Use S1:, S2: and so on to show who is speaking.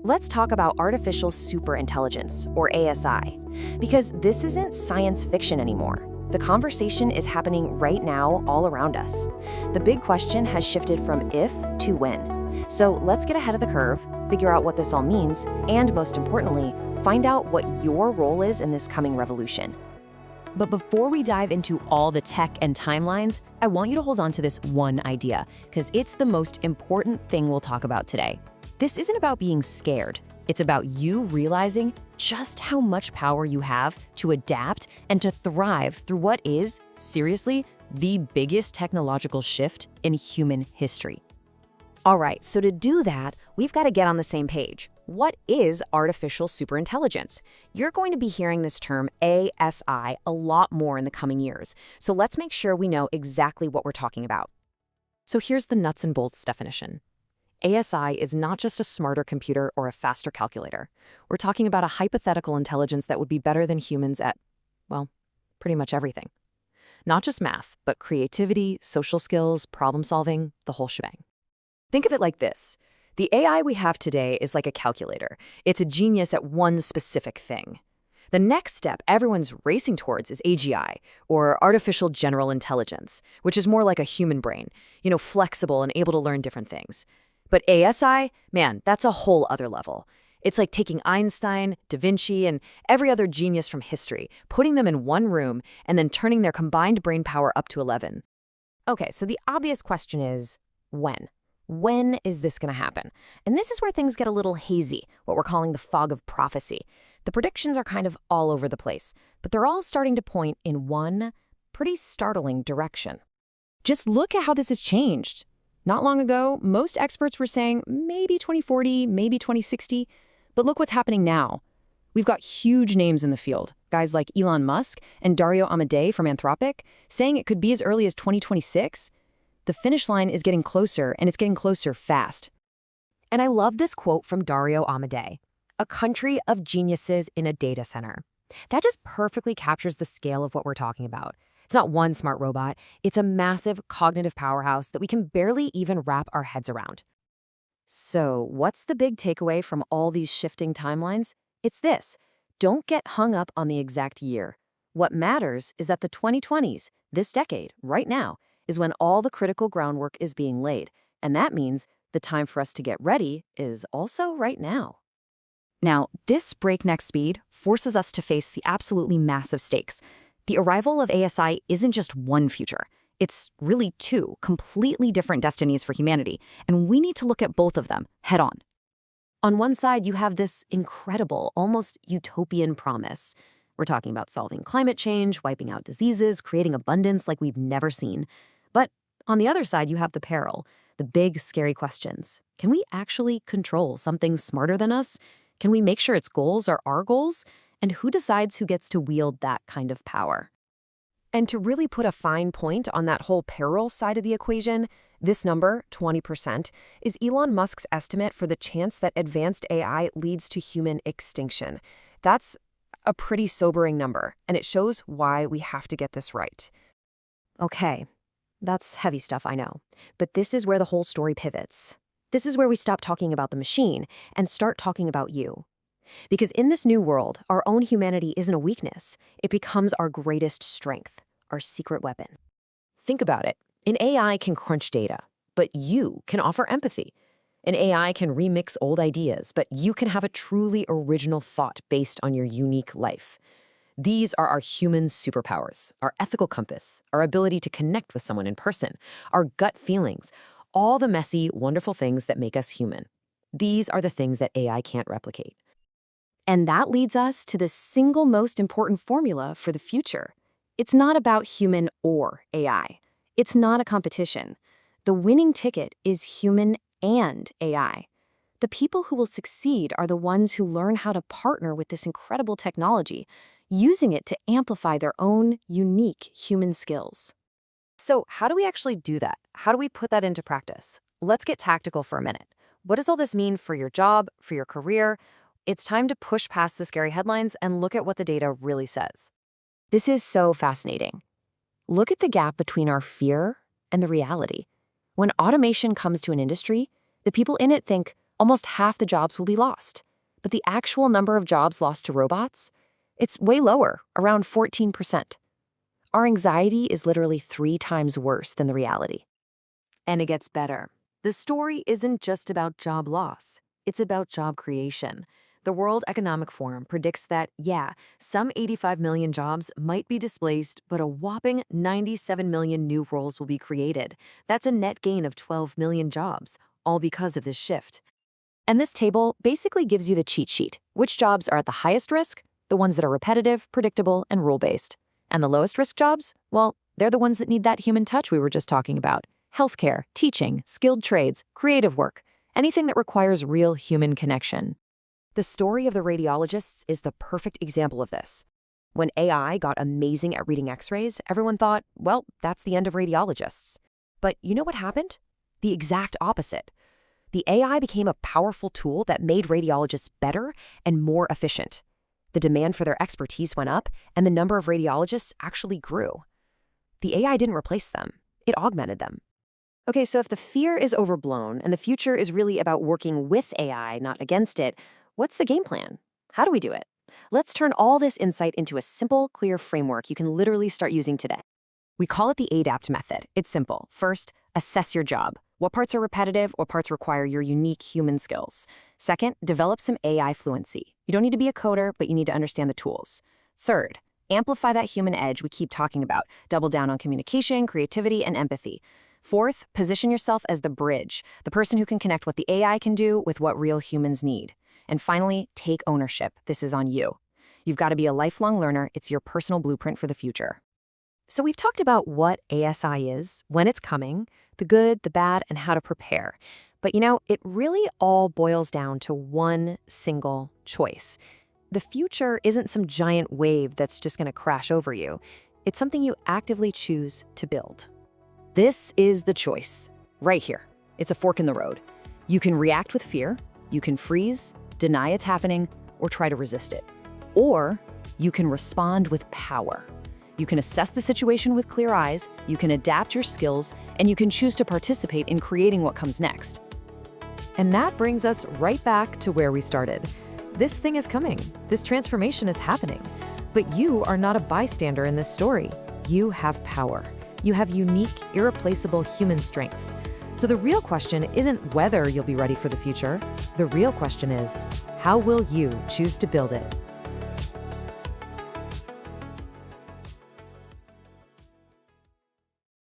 S1: Let's talk about artificial superintelligence, or ASI, because this isn't science fiction anymore. The conversation is happening right now all around us. The big question has shifted from if to when. So let's get ahead of the curve, figure out what this all means, and most importantly, find out what your role is in this coming revolution. But before we dive into all the tech and timelines, I want you to hold on to this one idea, because it's the most important thing we'll talk about today. This isn't about being scared. It's about you realizing just how much power you have to adapt and to thrive through what is, seriously, the biggest technological shift in human history. All right, so to do that, we've got to get on the same page. What is artificial superintelligence? You're going to be hearing this term ASI a lot more in the coming years, so let's make sure we know exactly what we're talking about. So here's the nuts and bolts definition. ASI is not just a smarter computer or a faster calculator. We're talking about a hypothetical intelligence that would be better than humans at, well, pretty much everything. Not just math, but creativity, social skills, problem solving, the whole shebang. Think of it like this. The AI we have today is like a calculator. It's a genius at one specific thing. The next step everyone's racing towards is AGI, or artificial general intelligence, which is more like a human brain, flexible and able to learn different things. But ASI, man, that's a whole other level. It's like taking Einstein, Da Vinci, and every other genius from history, putting them in one room, and then turning their combined brain power up to 11.
S2: Okay, so the obvious question is, when? When is this going to happen? And this is where things get a little hazy, what we're calling the fog of prophecy. The predictions are kind of all over the place, but they're all starting to point in one pretty startling direction. Just look at how this has changed. Not long ago, most experts were saying maybe 2040, maybe 2060, but look what's happening now. We've got huge names in the field, guys like Elon Musk and Dario Amodei from Anthropic, saying it could be as early as 2026. The finish line is getting closer, and it's getting closer fast.
S1: And I love this quote from Dario Amodei, "A country of geniuses in a data center." That just perfectly captures the scale of what we're talking about. It's not one smart robot, it's a massive cognitive powerhouse that we can barely even wrap our heads around. So, what's the big takeaway from all these shifting timelines? It's this: don't get hung up on the exact year. What matters is that the 2020s, this decade, right now, is when all the critical groundwork is being laid, and that means the time for us to get ready is also right now. Now, this breakneck speed forces us to face the absolutely massive stakes. The arrival of ASI isn't just one future. It's really two completely different destinies for humanity, and we need to look at both of them head on. On one side, you have this incredible, almost utopian promise. We're talking about solving climate change, wiping out diseases, creating abundance like we've never seen. But on the other side, you have the peril, the big, scary questions. Can we actually control something smarter than us? Can we make sure its goals are our goals? And who decides who gets to wield that kind of power? And to really put a fine point on that whole peril side of the equation, this number, 20%, is Elon Musk's estimate for the chance that advanced AI leads to human extinction. That's a pretty sobering number, and it shows why we have to get this right. Okay, that's heavy stuff, I know, but this is where the whole story pivots. This is where we stop talking about the machine and start talking about you. Because in this new world, our own humanity isn't a weakness. It becomes our greatest strength, our secret weapon. Think about it. An AI can crunch data, but you can offer empathy. An AI can remix old ideas, but you can have a truly original thought based on your unique life. These are our human superpowers, our ethical compass, our ability to connect with someone in person, our gut feelings, all the messy, wonderful things that make us human. These are the things that AI can't replicate. And that leads us to the single most important formula for the future. It's not about human or AI. It's not a competition. The winning ticket is human and AI. The people who will succeed are the ones who learn how to partner with this incredible technology, using it to amplify their own unique human skills. So how do we actually do that? How do we put that into practice? Let's get tactical for a minute. What does all this mean for your job, for your career? It's time to push past the scary headlines and look at what the data really says. This is so fascinating. Look at the gap between our fear and the reality. When automation comes to an industry, the people in it think,
S2: almost half the jobs will be lost. But the actual number of jobs lost to robots? It's way lower, around 14%. Our anxiety is literally 3 times worse than the reality.
S1: And it gets better. The story isn't just about job loss. It's about job creation. The World Economic Forum predicts that, some 85 million jobs might be displaced, but a whopping 97 million new roles will be created. That's a net gain of 12 million jobs, all because of this shift.
S2: And this table basically gives you the cheat sheet. Which jobs are at the highest risk? The ones that are repetitive, predictable, and rule-based. And the lowest risk jobs? Well, they're the ones that need that human touch we were just talking about. Healthcare, teaching, skilled trades, creative work, anything that requires real human connection. The story of the radiologists is the perfect example of this. When AI got amazing at reading x-rays, everyone thought, well, that's the end of radiologists. But you know what happened? The exact opposite. The AI became a powerful tool that made radiologists better and more efficient. The demand for their expertise went up, and the number of radiologists actually grew. The AI didn't replace them. It augmented them. Okay, so if the fear is overblown and the future is really about working with AI, not against it, what's the game plan? How do we do it? Let's turn all this insight into a simple, clear framework you can literally start using today. We call it the ADAPT method. It's simple. First, assess your job. What parts are repetitive? What parts require your unique human skills? Second, develop some AI fluency. You don't need to be a coder, but you need to understand the tools. Third, amplify that human edge we keep talking about. Double down on communication, creativity, and empathy. Fourth, position yourself as the bridge, the person who can connect what the AI can do with what real humans need. And finally, take ownership. This is on you. You've got to be a lifelong learner. It's your personal blueprint for the future.
S1: So we've talked about what ASI is, when it's coming, the good, the bad, and how to prepare. But it really all boils down to one single choice. The future isn't some giant wave that's just going to crash over you. It's something you actively choose to build.
S2: This is the choice, right here. It's a fork in the road. You can react with fear, you can freeze, deny it's happening, or try to resist it. Or you can respond with power. You can assess the situation with clear eyes, you can adapt your skills, and you can choose to participate in creating what comes next.
S1: And that brings us right back to where we started. This thing is coming. This transformation is happening. But you are not a bystander in this story. You have power. You have unique, irreplaceable human strengths. So the real question isn't whether you'll be ready for the future. The real question is, how will you choose to build it?